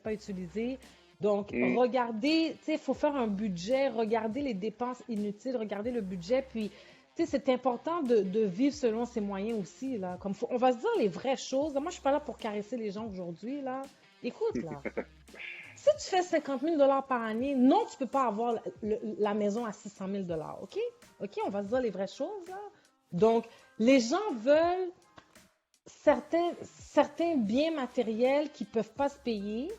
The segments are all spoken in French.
pas utiliser. Donc, Mm. regardez, tu sais, il faut faire un budget, regarder les dépenses inutiles, regarder le budget, puis, tu sais, c'est important de vivre selon ses moyens aussi, là. On va se dire les vraies choses. Moi, je suis pas là pour caresser les gens aujourd'hui, là. Écoute, là, si tu fais 50 000 $ par année, non, tu peux pas avoir la maison à 600 000 $, OK? OK, on va se dire les vraies choses, là. Donc, les gens veulent certains biens matériels qui peuvent pas se payer,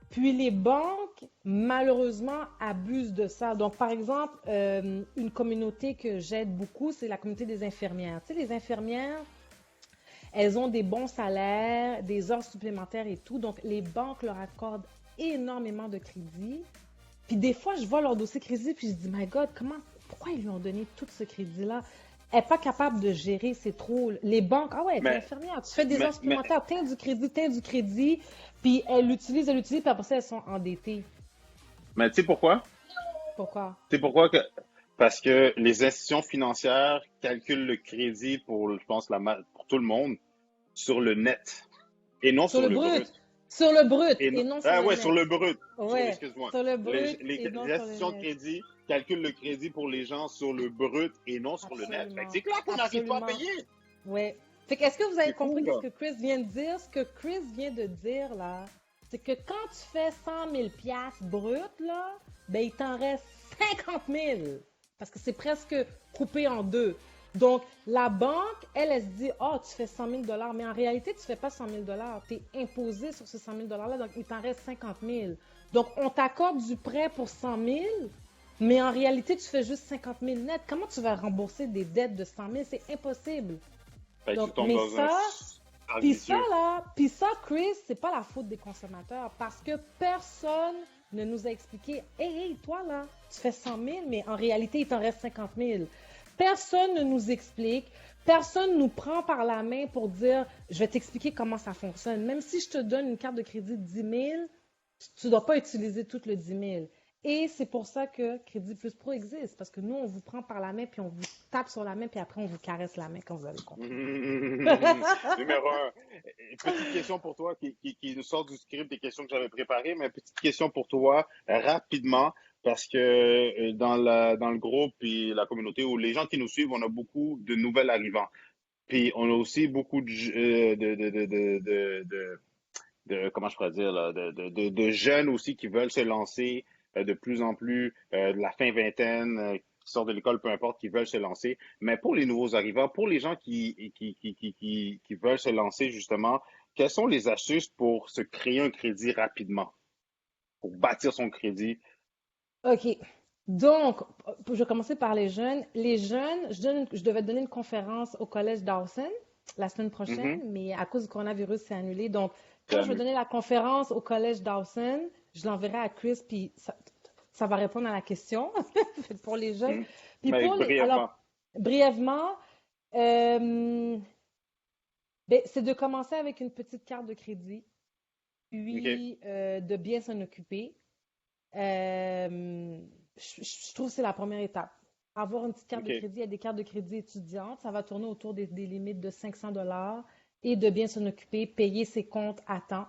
puis les banques, malheureusement, abusent de ça. Donc, par exemple, une communauté que j'aide beaucoup, c'est la communauté des infirmières. Tu sais, les infirmières, elles ont des bons salaires, des heures supplémentaires et tout. Donc, les banques leur accordent énormément de crédit. Puis des fois, je vois leur dossier crédit, puis je dis, My God, pourquoi ils lui ont donné tout ce crédit-là? Elle n'est pas capable de gérer, c'est trop. Les banques, ah ouais, t'es Mais, infirmière, tu fais des heures mais, supplémentaires, t'as du crédit, puis elle l'utilise, puis après ça, elles sont endettées. mais tu sais pourquoi? Pourquoi? Tu sais pourquoi que parce que les institutions financières calculent le crédit pour, je pense, pour tout le monde sur le net et non Sur sur le le brut. brut. Sur le brut Et et non, non sur ah le ouais, sur net. le brut. Ouais, Excuse-moi. sur le Les, brut et non les sur le institutions de net. crédit calculent le crédit pour les gens sur le brut et non sur le net. Fait que Absolument. c'est clair qu'on n'arrive pas à Absolument. payer. Ouais. Fait que est-ce que vous avez C'est compris fou, qu'est-ce là. que Chris vient de dire? Ce que Chris vient de dire, là, c'est que quand tu fais 100 000 $ brut, là, ben il t'en reste 50 000. Parce que c'est presque coupé en deux. Donc, la banque, elle se dit, oh, tu fais 100 000 $, mais en réalité, tu fais pas 100 000 $. Tu es imposé sur ces 100 000 $ là, donc il t'en reste 50 000. Donc, on t'accorde du prêt pour 100 000, mais en réalité, tu fais juste 50 000 net. Comment tu vas rembourser des dettes de 100 000? C'est impossible. Fait que tu Donc, tombes mais dans un ça, cercle vicieux. puis ça, Chris, c'est pas la faute des consommateurs parce que personne ne nous a expliqué, hey, toi là, tu fais 100 000, mais en réalité, il t'en reste 50 000. Personne ne nous explique, personne nous prend par la main pour dire, je vais t'expliquer comment ça fonctionne. Même si je te donne une carte de crédit de 10 000, tu ne dois pas utiliser tout le 10 000. Et c'est pour ça que Crédit Plus Pro existe, parce que nous, on vous prend par la main, puis on vous tape sur la main, puis après, on vous caresse la main quand vous avez compris. Numéro un. Petite question pour toi qui nous sort du script des questions que j'avais préparées, mais petite question pour toi rapidement parce que dans le groupe et la communauté ou les gens qui nous suivent, on a beaucoup de nouvelles arrivants. Puis on a aussi beaucoup comment je pourrais dire là, de jeunes aussi qui veulent se lancer de plus en plus de la fin vingtaine, qui sortent de l'école, peu importe, qui veulent se lancer. Mais pour les nouveaux arrivants, pour les gens qui veulent se lancer justement, quelles sont les astuces pour se créer un crédit rapidement, pour bâtir son crédit? OK. Donc, je vais commencer par les jeunes. Les jeunes, je devais donner une conférence au collège Dawson la semaine prochaine, Mhm. mais à cause du coronavirus, c'est annulé. Donc, C'est quand je vais annulé. donner la conférence au collège Dawson, je l'enverrai à Chris, puis ça va répondre à la question pour les jeunes. Mhm. Puis Mais brièvement. alors, brièvement, euh, ben, c'est de commencer avec une petite carte de crédit, OK. puis de bien s'en occuper. Euh, je trouve que c'est la première étape. Avoir une petite carte de OK. crédit, il y a des cartes de crédit étudiantes, ça va tourner autour des limites de 500 $ et de bien s'en occuper, payer ses comptes à temps.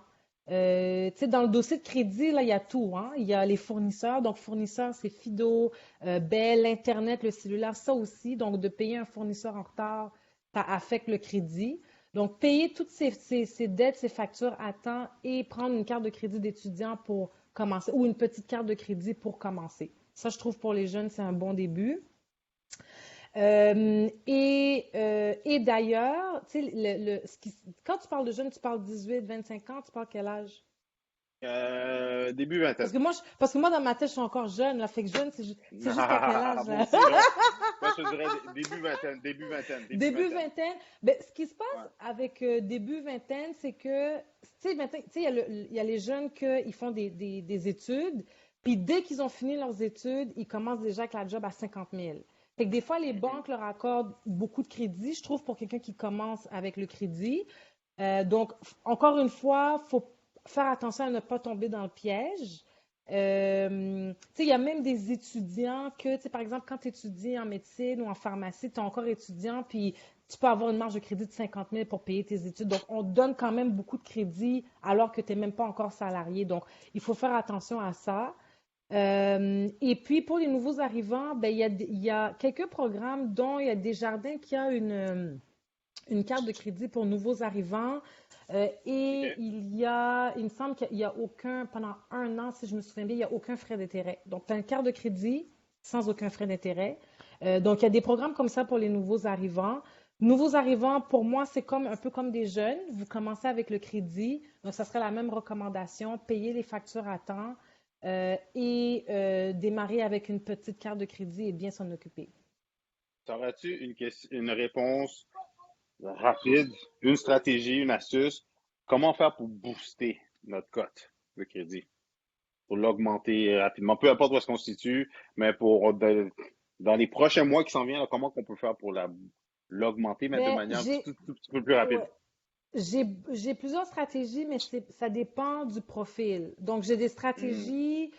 Tu sais, dans le dossier de crédit, là, il y a tout, hein. Il y a les fournisseurs. Donc, fournisseurs, c'est Fido, Bell, l'Internet, le cellulaire, ça aussi. Donc, de payer un fournisseur en retard, ça affecte le crédit. Donc, payer toutes ces dettes, ces factures à temps et prendre une carte de crédit d'étudiant pour commencer ou une petite carte de crédit pour commencer. Ça, je trouve pour les jeunes, c'est un bon début. Et d'ailleurs, tu sais, quand tu parles de jeunes, tu parles 18, 25 ans, tu parles quel âge? Début vingtaine. Parce que moi, dans ma tête, je suis encore jeune, là. Fait que jeune, c'est jusqu'à quel âge, Moi là? aussi, là. Moi, je te dirais début vingtaine, début vingtaine, début Début vingtaine. vingtaine. Ben, ce qui se Ouais. passe avec début vingtaine, c'est que, tu sais, maintenant, tu sais, il y a les jeunes qui font des études, puis dès qu'ils ont fini leurs études, ils commencent déjà avec la job à 50 000. Fait que des fois, les Mhm. banques leur accordent beaucoup de crédit, je trouve, pour quelqu'un qui commence avec le crédit. Donc, encore une fois, il faut faire attention à ne pas tomber dans le piège. Tu sais, il y a même des étudiants que, tu sais, par exemple, quand tu étudies en médecine ou en pharmacie, tu es encore étudiant, puis tu peux avoir une marge de crédit de 50 000 pour payer tes études. Donc, on te donne quand même beaucoup de crédit alors que tu n'es même pas encore salarié. Donc, il faut faire attention à ça. Et puis, pour les nouveaux arrivants, ben, il y a quelques programmes, dont il y a Desjardins qui a une carte de crédit pour nouveaux arrivants. Et OK. il me semble qu'il n'y a aucun, pendant un an, si je me souviens bien, il n'y a aucun frais d'intérêt. Donc, tu as une carte de crédit sans aucun frais d'intérêt. Donc, il y a des programmes comme ça pour les nouveaux arrivants. Nouveaux arrivants, pour moi, c'est comme un peu comme des jeunes. Vous commencez avec le crédit. Donc, ça serait la même recommandation. Payer les factures à temps et démarrer avec une petite carte de crédit et bien s'en occuper. Aurais-tu une réponse rapide, une stratégie, une astuce? Comment faire pour booster notre cote de crédit? Pour l'augmenter rapidement, peu importe où est-ce qu'on se situe, mais dans les prochains mois qui s'en viennent, là, comment qu'on peut faire pour l'augmenter, mais de Ben, manière un petit peu plus rapide? ouais, j'ai plusieurs stratégies, mais ça dépend du profil. Donc, j'ai des Hmm. stratégies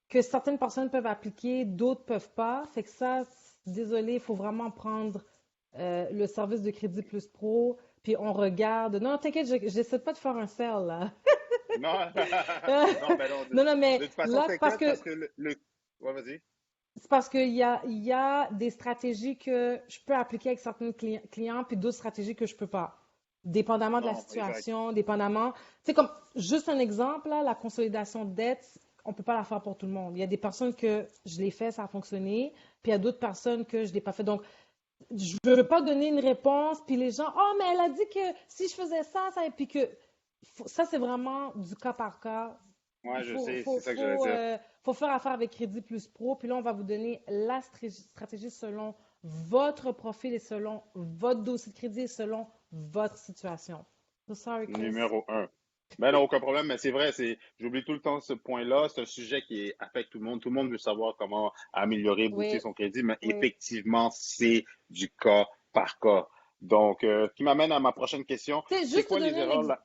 que certaines personnes peuvent appliquer, d'autres peuvent pas. Fait que ça, désolé, il faut vraiment prendre le service de Crédit Plus Pro, puis on regarde. Non, t'inquiète, j'essaie pas de faire un sell, là. Non, non, ben non, Non, non, mais de toute façon, là, t'inquiète parce que Ouais, vas-y. c'est parce il y a des stratégies que je peux appliquer avec certains clients, puis d'autres stratégies que je peux pas. Dépendamment de la Non, exact. situation, dépendamment. Tu sais, comme, juste un exemple, là, la consolidation de dette, on peut pas la faire pour tout le monde. Il y a des personnes que je l'ai fait, ça a fonctionné, puis il y a d'autres personnes que je l'ai pas fait. Donc, je veux pas donner une réponse, puis les gens, oh, mais elle a dit que si je faisais ça, ça, et puis que, ça, c'est vraiment du cas par cas. Ouais, Il je sais, c'est ça que j'allais dire. faut faire affaire avec Crédit Plus Pro, puis là, on va vous donner la stratégie selon votre profil et selon votre dossier de crédit et selon votre situation. So sorry, Chris. Numéro un. Ben non, aucun problème, mais c'est vrai, j'oublie tout le temps ce point-là. C'est un sujet affecte tout le monde. Tout le monde veut savoir comment améliorer, booster Oui, son crédit, mais oui. effectivement, c'est du cas par cas. Donc, qui m'amène à ma prochaine question. Tu sais, C'est juste te quoi les donner un erreurs exemple.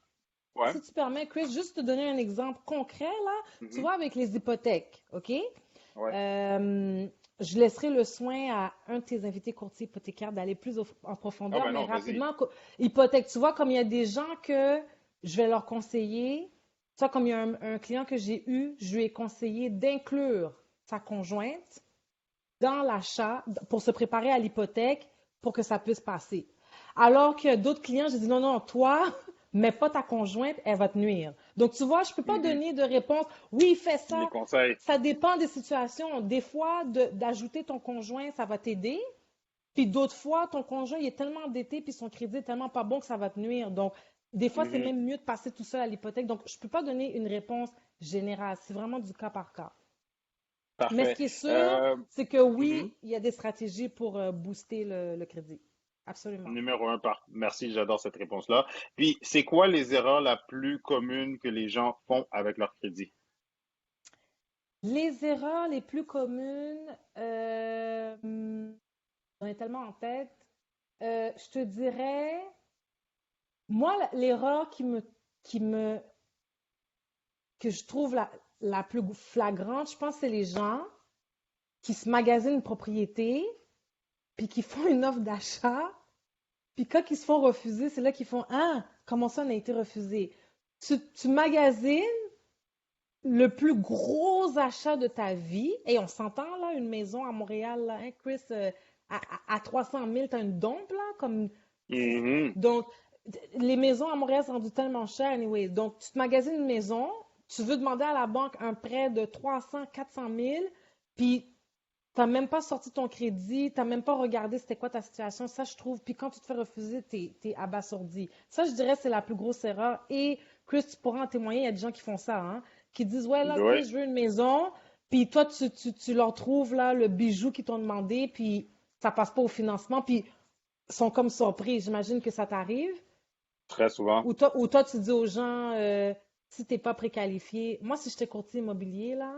là? Ouais. Si tu permets, Chris, juste te donner un exemple concret, là. Tu Mhm. vois, avec les hypothèques, OK? Ouais. Euh, je laisserai le soin à un de tes invités courtiers hypothécaires d'aller plus en Ah profondeur, ben mais non, vas-y. rapidement, hypothèque, tu vois, comme il y a des gens que je vais leur conseiller, tu vois, comme il y a un client que j'ai eu, je lui ai conseillé d'inclure sa conjointe dans l'achat pour se préparer à l'hypothèque pour que ça puisse passer. Alors que d'autres clients, j'ai dit non, non, toi, mais pas ta conjointe, elle va te nuire. Donc, tu vois, je ne peux pas Mhm. donner de réponse, oui, fais Les ça. conseils. Ça dépend des situations. Des fois, d'ajouter ton conjoint, ça va t'aider. Puis d'autres fois, ton conjoint, il est tellement endetté, puis son crédit est tellement pas bon que ça va te nuire. Donc, des fois, c'est Mhm. même mieux de passer tout seul à l'hypothèque. Donc, je ne peux pas donner une réponse générale. C'est vraiment du cas par cas. Mais ce Parfait. qui est sûr, Euh, c'est que mhm. oui, il y a des stratégies pour booster le crédit. Absolument. Numéro un, merci, j'adore cette réponse-là. Puis, c'est quoi les erreurs la plus commune que les gens font avec leur crédit? Les erreurs les plus communes, j'en ai tellement en tête. Je te dirais, moi, l'erreur qui me, que je trouve la plus flagrante, je pense, c'est les gens qui se magasinent une propriété, puis qui font une offre d'achat, puis quand ils se font refuser, c'est là qu'ils font, ah, comment ça on a été refusé? Tu magasines le plus gros achat de ta vie, et on s'entend là, une maison à Montréal, là, hein, Chris, à 300 000, t'as une dompe là, comme Mhm. donc les maisons à Montréal sont rendues tellement chères, anyway. Donc tu te magasines une maison, tu veux demander à la banque un prêt de 300, 400 000, puis t'as même pas sorti ton crédit, t'as même pas regardé c'était quoi ta situation. Ça, je trouve. Puis quand tu te fais refuser, t'es abasourdi. Ça, je dirais, c'est la plus grosse erreur. Et Chris, tu pourras en témoigner, il y a des gens qui font ça, hein, qui disent, ouais, là, Oui. Chris, je veux une maison. Puis toi, tu leur trouves là, le bijou qu'ils t'ont demandé, puis ça passe pas au financement, puis ils sont comme surpris. J'imagine que ça t'arrive. Très souvent. Ou toi, tu dis aux gens, si t'es pas préqualifié. Moi, si j'étais courtier immobilier, là,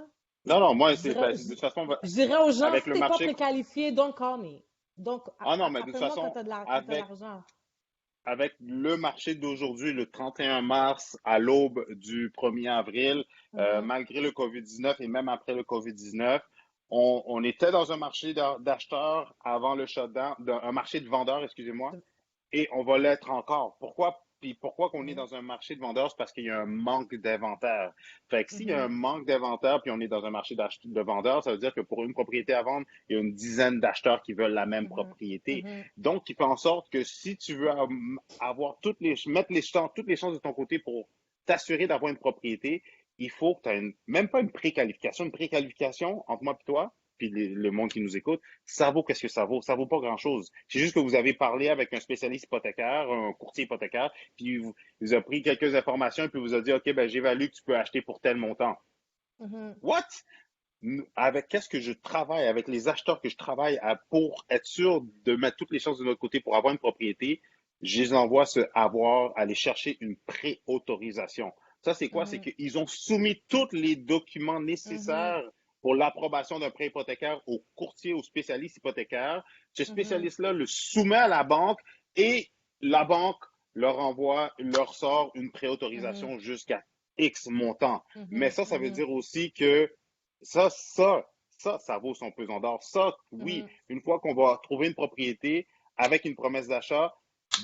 Non, non, moi, je dirais, de toute façon, je dirais aux gens, avec si le t'es pas marché, préqualifié, don't call me. Donc, ah non, mais de toute appelle-moi quand façon, quand t'as avec, l'argent. avec le marché d'aujourd'hui, le 31 mars, à l'aube du 1er avril, Mhm. malgré le COVID-19 et même après le COVID-19, on était dans un marché d'acheteurs avant le shutdown, un marché de vendeurs, excusez-moi, et on va l'être encore. Pourquoi? Puis pourquoi qu'on est Mhm, dans un marché de vendeurs? C'est parce qu'il y a un manque d'inventaire. Fait que s'il y a un mhm, manque d'inventaire, puis on est dans un marché de vendeurs, ça veut dire que pour une propriété à vendre, il y a une dizaine d'acheteurs qui veulent la même mhm, propriété. mhm, Donc, il fait en sorte que si tu veux avoir mettre toutes les chances de ton côté pour t'assurer d'avoir une propriété, il faut que tu aies même pas une préqualification. Une préqualification, entre moi et toi, puis le monde qui nous écoute, ça vaut qu'est-ce que ça vaut? Ça vaut pas grand-chose. C'est juste que vous avez parlé avec un spécialiste hypothécaire, un courtier hypothécaire, puis vous a pris quelques informations et puis vous a dit, OK, ben, j'évalue que tu peux acheter pour tel montant. mhm, What? Avec qu'est-ce que je travaille, avec les acheteurs que je travaille pour être sûr de mettre toutes les chances de notre côté pour avoir une propriété, je les envoie aller chercher une préautorisation. Ça, c'est quoi? C'est mhm, qu'ils ont soumis tous les documents mhm, nécessaires pour l'approbation d'un prêt hypothécaire au courtier, au spécialiste hypothécaire. Ce mhm, spécialiste-là le soumet à la banque et la banque leur sort une mhm, préautorisation jusqu'à X montant. Mais mhm, ça veut mhm, dire aussi que ça, ça, ça vaut son pesant d'or. Ça, oui, mhm. une fois qu'on va trouver une propriété avec une promesse d'achat,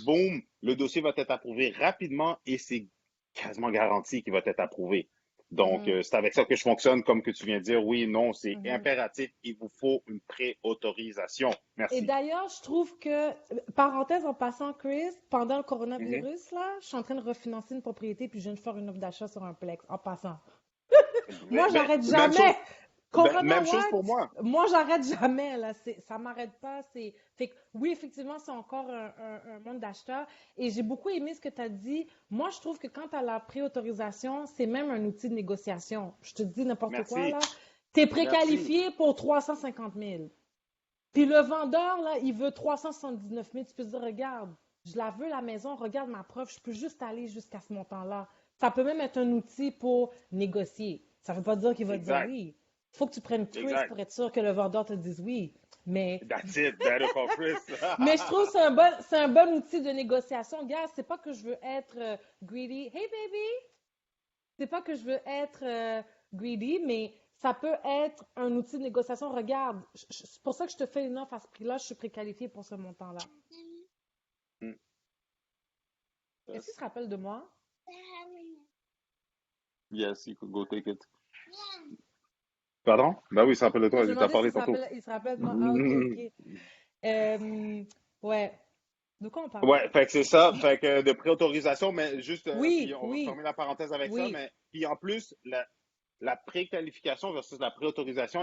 boum, le dossier va être approuvé rapidement et c'est quasiment garanti qu'il va être approuvé. Donc, Mhm, c'est avec ça que je fonctionne, comme que tu viens de dire. Oui, non, c'est mhm. impératif. Il vous faut une préautorisation. Et Merci. d'ailleurs, je trouve que, parenthèse en passant, Chris, pendant le Mhm. coronavirus, là, je suis en train de refinancer une propriété puis je viens de faire une offre d'achat sur un plex, en passant. Moi, j'arrête Même jamais. chose, Corona, même chose what? pour moi. Moi, j'arrête jamais, là. Ça m'arrête pas. Fait que, oui, effectivement, c'est encore un monde d'acheteurs. Et j'ai beaucoup aimé ce que tu as dit. Moi, je trouve que quand tu as la préautorisation, c'est même un outil de négociation. Je te dis n'importe quoi, Merci. là. Tu es Merci. préqualifié pour 350 000. Puis le vendeur, là, il veut 379 000. Tu peux dire, regarde, je la veux, la maison, regarde ma preuve, je peux juste aller jusqu'à ce montant-là. Ça peut même être un outil pour négocier. Ça ne veut pas dire qu'il va dire Exact. oui. Il faut que tu prennes Chris Exact. pour être sûr que le vendeur te dise oui. Mais, That's it. Better call Chris. mais je trouve que c'est un bon outil de négociation. Gars, c'est pas que je veux être greedy. Hey baby! C'est pas que je veux être greedy, mais ça peut être un outil de négociation. Regarde, c'est pour ça que je te fais une offre à ce prix-là, je suis préqualifiée pour ce montant-là. Hmm. Est-ce qu'il Yes. se rappelle de moi? Yes, you could go take it. Pardon? Ben oui, ça rappelle de Non, toi, je il me t'a demandais parlé s'il tantôt. se rappelle de moi. Ah, ok, ok. Ouais. De quoi on parlait? Ouais, fait que c'est ça, fait que de préautorisation, mais juste, puis Oui, on va oui, fermer la parenthèse avec ça, oui. mais puis en plus, la préqualification versus la préautorisation,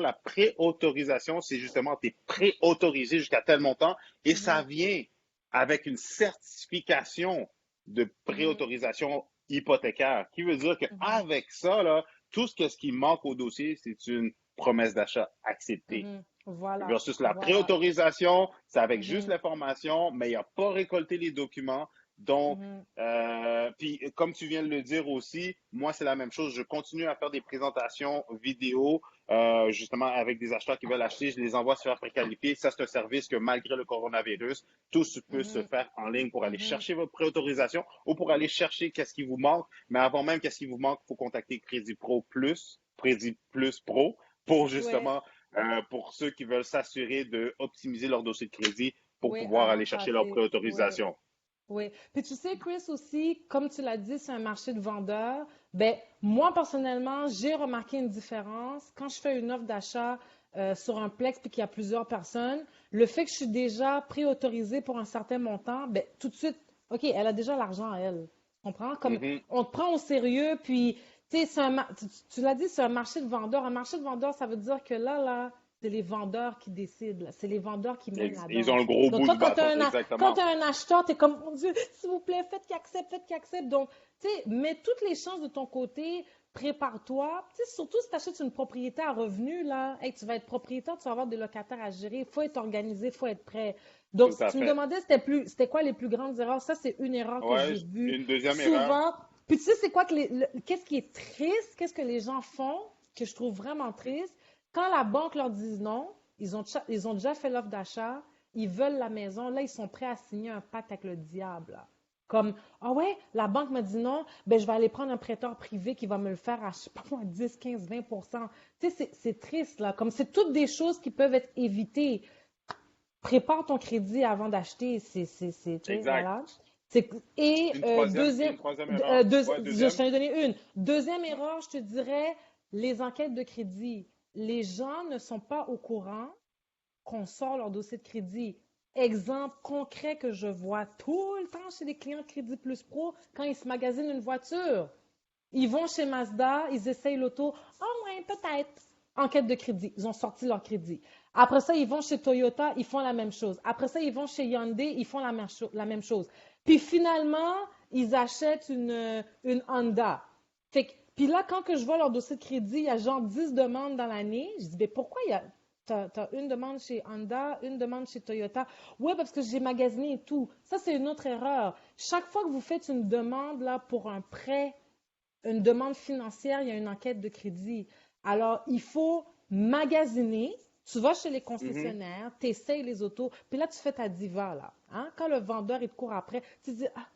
c'est justement, tu es préautorisé jusqu'à tel montant et ça Mhm, vient avec une certification de mhm, préautorisation hypothécaire, qui veut dire mhm, qu'avec ça, là, tout ce qui manque au dossier, c'est une promesse d'achat acceptée. mhm. Voilà, Versus la voilà. préautorisation, c'est avec juste Mhm, l'information, mais il n'a pas récolté les documents. Donc, mhm, puis comme tu viens de le dire aussi, moi, c'est la même chose. Je continue à faire des présentations vidéo, justement, avec des acheteurs qui veulent acheter. Je les envoie se faire préqualifier. Ça, c'est un service que malgré le coronavirus, tout peut se mhm, faire en ligne pour aller mhm. chercher votre préautorisation ou pour aller chercher qu'est-ce qui vous manque. Mais avant même qu'est-ce qui vous manque, il faut contacter Crédit Pro Plus, Crédit Plus Pro, pour Ouais, justement pour ceux qui veulent s'assurer de optimiser leur dossier de crédit pour ouais, pouvoir avant aller de chercher leur passer. Ouais. préautorisation. Oui. Puis tu sais, Chris aussi, comme tu l'as dit, c'est un marché de vendeurs. Ben, moi, personnellement, j'ai remarqué une différence. Quand je fais une offre d'achat sur un Plex puis qu'il y a plusieurs personnes, le fait que je suis déjà préautorisée pour un certain montant, ben, tout de suite, OK, elle a déjà l'argent, elle. Tu comprends? Comme Mhm. on te prend au sérieux, puis, tu sais, tu l'as dit, c'est un marché de vendeurs. Un marché de vendeurs, ça veut dire que là, c'est les vendeurs qui décident, là. C'est les vendeurs qui mènent la Ils ont danse. le gros Donc, bout toi, du quand tu bâton, exactement. as un acheteur, tu es comme, mon Dieu, s'il vous plaît, faites qu'il accepte. Donc, tu sais, mets toutes les chances de ton côté, prépare-toi. Tu sais, surtout si tu achètes une propriété à revenu, là, hey, tu vas être propriétaire, tu vas avoir des locataires à gérer, il faut être organisé, il faut être prêt. Donc, Tout si à tu me fait. demandais c'était quoi les plus grandes erreurs, ça, c'est une erreur que Ouais, j'ai vue une deuxième erreur. souvent. Puis, tu sais, c'est quoi qu'est-ce qui est triste, qu'est-ce que les gens font, que je trouve vraiment triste, quand la banque leur dit non, ils ont déjà fait l'offre d'achat, ils veulent la maison, là, ils sont prêts à signer un pacte avec le diable, là. Comme, ah ouais, la banque m'a dit non, ben je vais aller prendre un prêteur privé qui va me le faire à, je sais pas moi, 10, 15, 20%. Tu sais, c'est triste, là. Comme c'est toutes des choses qui peuvent être évitées. prépare ton crédit avant d'acheter. Tu sais, Exact. voilà. Et Une troisième erreur. Ouais, je deuxième. t'en ai donné une. Deuxième erreur, je te dirais, les enquêtes de crédit. Les gens ne sont pas au courant qu'on sort leur dossier de crédit. Exemple concret que je vois tout le temps chez les clients de Crédit Plus Pro quand ils se magasinent une voiture. Ils vont chez Mazda, ils essayent l'auto. Oh, ouais, peut-être. Enquête de crédit. Ils ont sorti leur crédit. Après ça, ils vont chez Toyota, ils font la même chose. Après ça, ils vont chez Hyundai, ils font la même chose. Puis finalement, ils achètent une Honda. Puis là, quand que je vois leur dossier de crédit, il y a genre 10 demandes dans l'année. Je dis, mais pourquoi il y a. T'as une demande chez Honda, une demande chez Toyota. Oui, parce que j'ai magasiné et tout. Ça, c'est une autre erreur. Chaque fois que vous faites une demande là, pour un prêt, une demande financière, il y a une enquête de crédit. Alors, il faut magasiner. Tu vas chez les Mhm. concessionnaires, tu essayes les autos, puis là, tu fais ta diva, là. Hein? Quand le vendeur, il te court après, tu te dis, ah,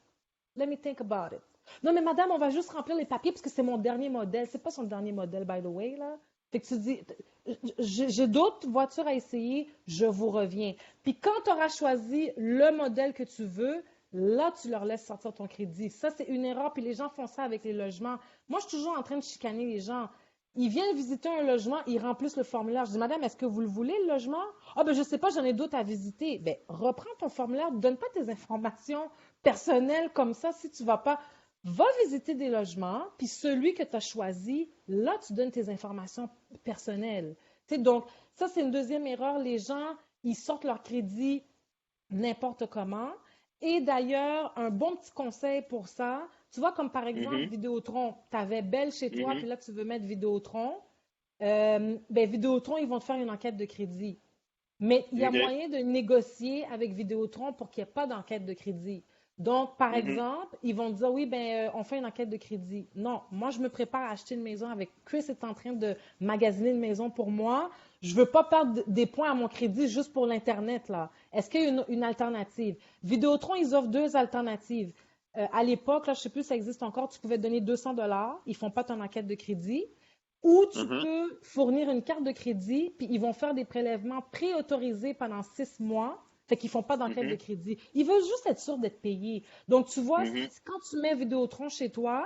let me think about it. Non, mais madame, on va juste remplir les papiers parce que c'est mon dernier modèle. C'est pas son dernier modèle, by the way, là. Fait que tu dis, j'ai d'autres voitures à essayer, je vous reviens. Puis quand tu auras choisi le modèle que tu veux, là, tu leur laisses sortir ton crédit. Ça, c'est une erreur, puis les gens font ça avec les logements. Moi, je suis toujours en train de chicaner les gens. Ils viennent visiter un logement, ils remplissent le formulaire. Je dis, madame, est-ce que vous le voulez, le logement? Ah, ben, je sais pas, j'en ai d'autres à visiter. Ben, reprends ton formulaire, donne pas tes informations personnelles comme ça si tu vas pas. Va visiter des logements, puis celui que tu as choisi, là, tu donnes tes informations personnelles. Tu sais, donc, ça, c'est une deuxième erreur. Les gens, ils sortent leur crédit n'importe comment. Et d'ailleurs, un bon petit conseil pour ça, tu vois, comme par exemple Mhm. Vidéotron, tu avais Belle chez toi, puis Mhm. là, tu veux mettre Vidéotron. Ben, Vidéotron, ils vont te faire une enquête de crédit. Mais il y a OK. moyen de négocier avec Vidéotron pour qu'il n'y ait pas d'enquête de crédit. Donc, par Mhm. exemple, ils vont dire, oui, ben, on fait une enquête de crédit. Non, moi, je me prépare à acheter une maison avec Chris est en train de magasiner une maison pour moi. Je veux pas perdre des points à mon crédit juste pour l'Internet, là. Est-ce qu'il y a une alternative? Vidéotron, ils offrent deux alternatives. À l'époque, là, je sais plus si ça existe encore, tu pouvais donner 200 dollars. Ils font pas ton enquête de crédit. Ou tu Mhm. peux fournir une carte de crédit, puis ils vont faire des prélèvements préautorisés pendant 6 mois. Fait qu'ils font pas d'enquête de Mhm. crédit. Ils veulent juste être sûrs d'être payés. Donc, tu vois, Mhm. quand tu mets Vidéotron chez toi,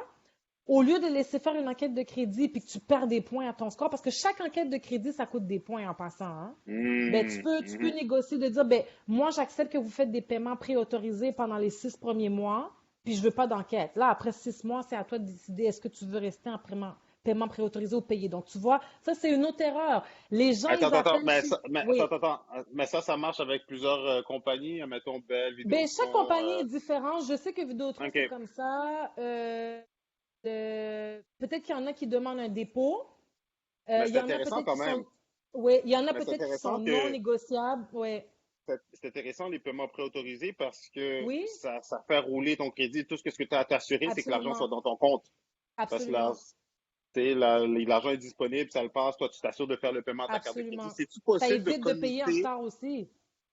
au lieu de laisser faire une enquête de crédit puis que tu perds des points à ton score, parce que chaque enquête de crédit, ça coûte des points en passant, hein? Ben, Mhm. tu peux Mhm. négocier de dire, ben, moi, j'accepte que vous faites des paiements préautorisés pendant les 6 premiers mois, puis je veux pas d'enquête. Là, après 6 mois, c'est à toi de décider est-ce que tu veux rester en paiement préautorisé ou payé. Donc, tu vois, ça, c'est une autre erreur. Les gens, ils Attends. appellent chez. Oui. Mais ça marche avec plusieurs compagnies. Mettons Bell, Ben, chaque Vidéotron. compagnie est différente. Je sais que Vidéotron, c'est OK. comme ça. Peut-être qu'il y en a qui demandent un dépôt. Mais Il c'est y en a intéressant peut-être quand qui sont. même. Oui, il y en a Mais c'est peut-être qui sont intéressant non que négociables. Oui. c'est intéressant les paiements préautorisés parce que Oui, ça fait rouler ton crédit. Tout ce que tu as à t'assurer, c'est que l'argent soit absolument. dans ton compte. Parce que là, Absolument. tu sais, l'argent est disponible, ça le passe, toi, tu t'assures de faire le paiement de ta carte de crédit. Absolument. C'est-tu Ça possible de évite de payer en connecter, retard aussi.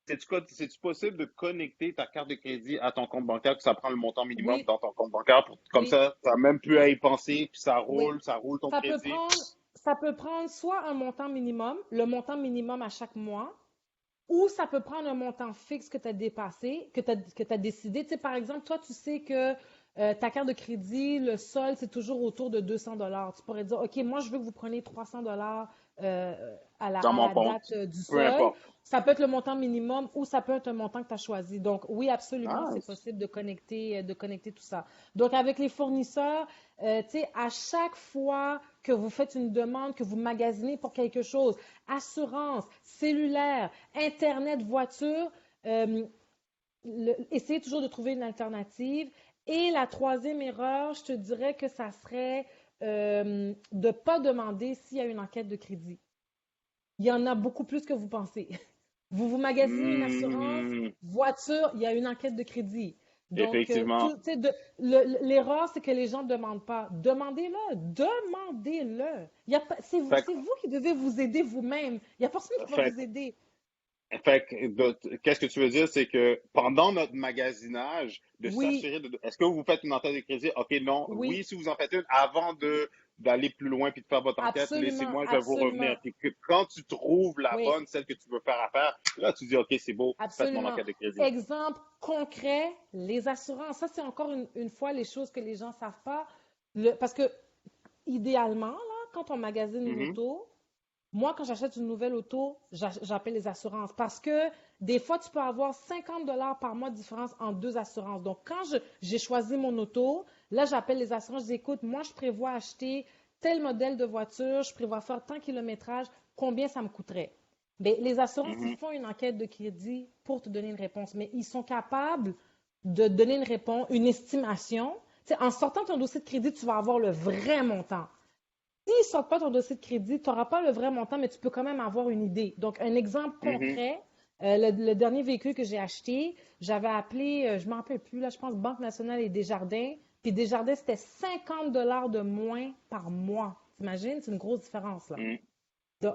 c'est-tu possible de connecter ta carte de crédit à ton compte bancaire, que ça prend le montant minimum Oui, dans ton compte bancaire comme oui, ça, tu n'as même plus à y penser, puis oui. ça roule ton Ça peut crédit. prendre, ça peut prendre soit un montant minimum, le montant minimum à chaque mois, ou ça peut prendre un montant fixe que tu as dépassé, que tu as décidé. Tu sais, par exemple, toi, tu sais que ta carte de crédit, le solde, c'est toujours autour de 200 dollars. Tu pourrais dire, OK, moi, je veux que vous preniez 300 dollars Dans à mon la compte. date du Peu solde. importe. Ça peut être le montant minimum ou ça peut être un montant que tu as choisi. Donc, oui, absolument, Ah, c'est possible de connecter tout ça. Donc, avec les fournisseurs, tu sais, à chaque fois que vous faites une demande, que vous magasinez pour quelque chose, assurance, cellulaire, Internet, voiture, euh, essayez toujours de trouver une alternative. Et la troisième erreur, je te dirais que ça serait de ne pas demander s'il y a une enquête de crédit. Il y en a beaucoup plus que vous pensez. Vous vous magasinez une assurance, hmm, voiture, il y a une enquête de crédit. Donc, effectivement. l'erreur, c'est que les gens ne demandent pas. Demandez-le, demandez-le. Fait, C'est vous qui devez vous aider vous-même. Il n'y a personne qui va fait vous aider. Qu'est-ce que tu veux dire, c'est que pendant notre magasinage, de Oui, s'assurer est-ce que vous faites une enquête de crédit? OK, non. oui, Oui, si vous en faites une, avant d'aller plus loin puis de faire votre enquête, Absolument, laissez-moi, je vais vous revenir. absolument. Puis quand tu trouves la Oui, bonne, celle que tu veux faire affaire, là, tu dis, OK, c'est beau, faites mon absolument. enquête de crédit. Exemple concret, les assurances. Ça, c'est encore une fois les choses que les gens ne savent pas. Parce que, idéalement, là, quand on magasine une Mhm, auto, moi, quand j'achète une nouvelle auto, j'appelle les assurances parce que des fois, tu peux avoir 50 dollars par mois de différence entre deux assurances. Donc, quand j'ai choisi mon auto, là, j'appelle les assurances, je dis, écoute, moi, je prévois acheter tel modèle de voiture, je prévois faire tant de kilométrage, combien ça me coûterait? Bien, les assurances, ils mhm, font une enquête de crédit pour te donner une réponse, mais ils sont capables de donner une réponse, une estimation. Tu sais, en sortant ton dossier de crédit, tu vas avoir le vrai montant. S'ils ne sortent pas ton dossier de crédit, tu n'auras pas le vrai montant, mais tu peux quand même avoir une idée. Donc, un exemple mhm. concret, le dernier véhicule que j'ai acheté, j'avais appelé, je ne m'en rappelle plus, là, je pense Banque nationale et Desjardins. Puis Desjardins, c'était 50 dollars de moins par mois. T'imagines? C'est une grosse différence, là.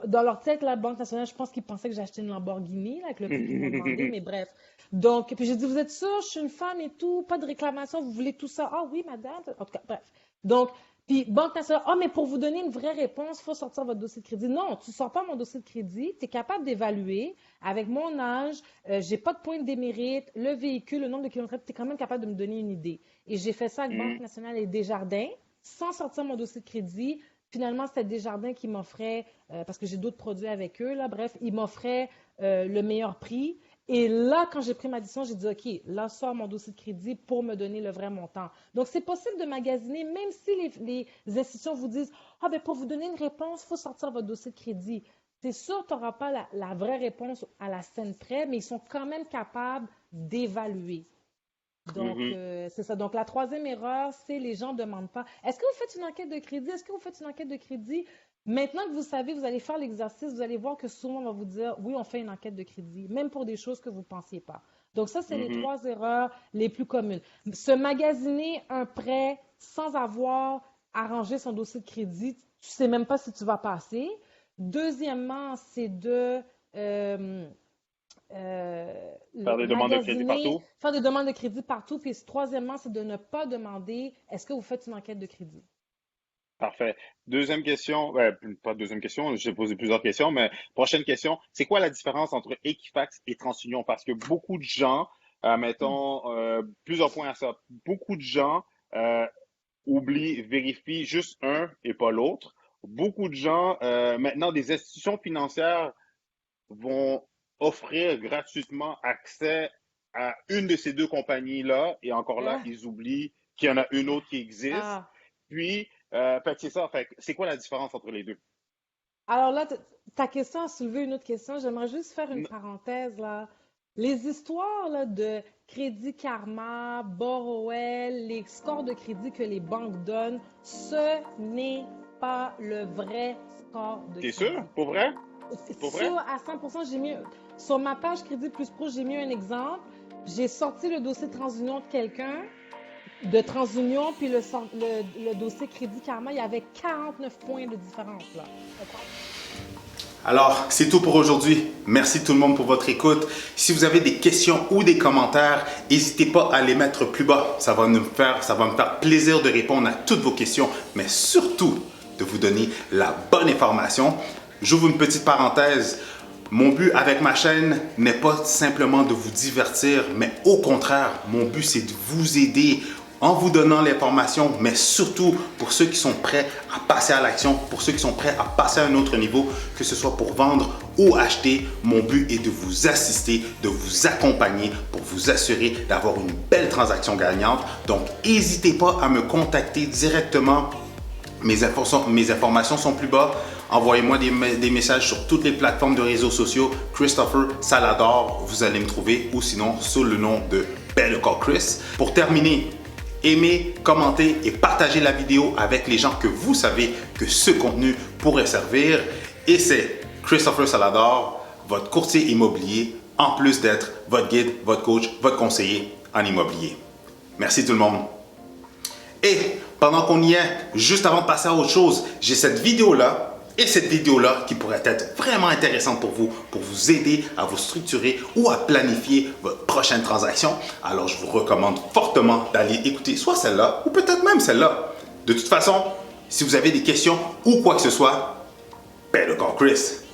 Dans leur tête, la Banque nationale, je pense qu'ils pensaient que j'achetais une Lamborghini, là, avec le prix qu'ils m'ont demandé, Mhm. mais bref. Donc, puis j'ai dit, vous êtes sûr, je suis une femme et tout, pas de réclamation, vous voulez tout ça? Ah oui, madame. En tout cas, bref. Donc, puis Banque nationale, ah, mais pour vous donner une vraie réponse, il faut sortir votre dossier de crédit. Non, tu ne sors pas mon dossier de crédit, tu es capable d'évaluer avec mon âge, j'ai pas de point de démérite, le véhicule, le nombre de kilomètres, tu es quand même capable de me donner une idée. Et j'ai fait ça avec Banque nationale et Desjardins, sans sortir mon dossier de crédit. Finalement, c'était Desjardins qui m'offrait, parce que j'ai d'autres produits avec eux, là, bref, ils m'offraient le meilleur prix. Et là, quand j'ai pris ma décision, j'ai dit, OK, là, sors mon dossier de crédit pour me donner le vrai montant. Donc, c'est possible de magasiner, même si les institutions vous disent, ah, ben, pour vous donner une réponse, il faut sortir votre dossier de crédit. C'est sûr que tu n'auras pas la vraie réponse à la scène près, mais ils sont quand même capables d'évaluer. Donc, Mhm. c'est ça. Donc, la troisième erreur, c'est les gens ne demandent pas. Est-ce que vous faites une enquête de crédit? Est-ce que vous faites une enquête de crédit? Maintenant que vous savez, vous allez faire l'exercice, vous allez voir que souvent, on va vous dire, oui, on fait une enquête de crédit, même pour des choses que vous ne pensiez pas. Donc, ça, c'est les Mhm. trois erreurs les plus communes. Se magasiner un prêt sans avoir arrangé son dossier de crédit, tu ne sais même pas si tu vas passer. Deuxièmement, c'est de Faire des demandes de crédit magasiner, partout. faire des demandes de crédit partout. Puis troisièmement, c'est de ne pas demander est-ce que vous faites une enquête de crédit? Parfait. Deuxième question, pas deuxième question, j'ai posé plusieurs questions, mais prochaine question, c'est quoi la différence entre Equifax et TransUnion? Parce que beaucoup de gens, Hmm. mettons, plusieurs points à ça, beaucoup de gens euh, oublient, vérifient juste un et pas l'autre. Beaucoup de gens, maintenant, des institutions financières vont offrir gratuitement accès à une de ces deux compagnies-là, et encore là, Ah, ils oublient qu'il y en a une autre qui existe. ah. Puis, fait que c'est ça. Fait que c'est quoi la différence entre les deux? Alors là, ta question a soulevé une autre question. J'aimerais juste faire une N- parenthèse là. Les histoires là, de Crédit Karma, Borrowell, les scores de crédit que les banques donnent, ce n'est pas le vrai score de T'es sûr? crédit. Pour vrai? Pour vrai? Sûr à 100%, j'ai mis sur ma page Crédit Plus Pro, j'ai mis un exemple. J'ai sorti le dossier de TransUnion de quelqu'un, de TransUnion, puis le dossier Crédit Karma, il y avait 49 points de différence là. Alors, c'est tout pour aujourd'hui. Merci tout le monde pour votre écoute. Si vous avez des questions ou des commentaires, n'hésitez pas à les mettre plus bas. Ça va me faire plaisir de répondre à toutes vos questions, mais surtout de vous donner la bonne information. J'ouvre une petite parenthèse. Mon but avec ma chaîne n'est pas simplement de vous divertir, mais au contraire, mon but c'est de vous aider en vous donnant l'information, mais surtout pour ceux qui sont prêts à passer à l'action, pour ceux qui sont prêts à passer à un autre niveau, que ce soit pour vendre ou acheter. Mon but est de vous assister, de vous accompagner pour vous assurer d'avoir une belle transaction gagnante. Donc, n'hésitez pas à me contacter directement. Mes informations sont plus bas. Envoyez-moi des messages sur toutes les plateformes de réseaux sociaux. Christopher Salador, vous allez me trouver, ou sinon sous le nom de Better Call Chris. Pour terminer, aimez, commentez et partagez la vidéo avec les gens que vous savez que ce contenu pourrait servir. Et c'est Christopher Salador, votre courtier immobilier, en plus d'être votre guide, votre coach, votre conseiller en immobilier. Merci tout le monde. Et pendant qu'on y est, juste avant de passer à autre chose, j'ai cette vidéo-là et cette vidéo-là qui pourrait être vraiment intéressante pour vous aider à vous structurer ou à planifier votre prochaine transaction. Alors, je vous recommande fortement d'aller écouter soit celle-là ou peut-être même celle-là. De toute façon, Si vous avez des questions ou quoi que ce soit, better call Chris.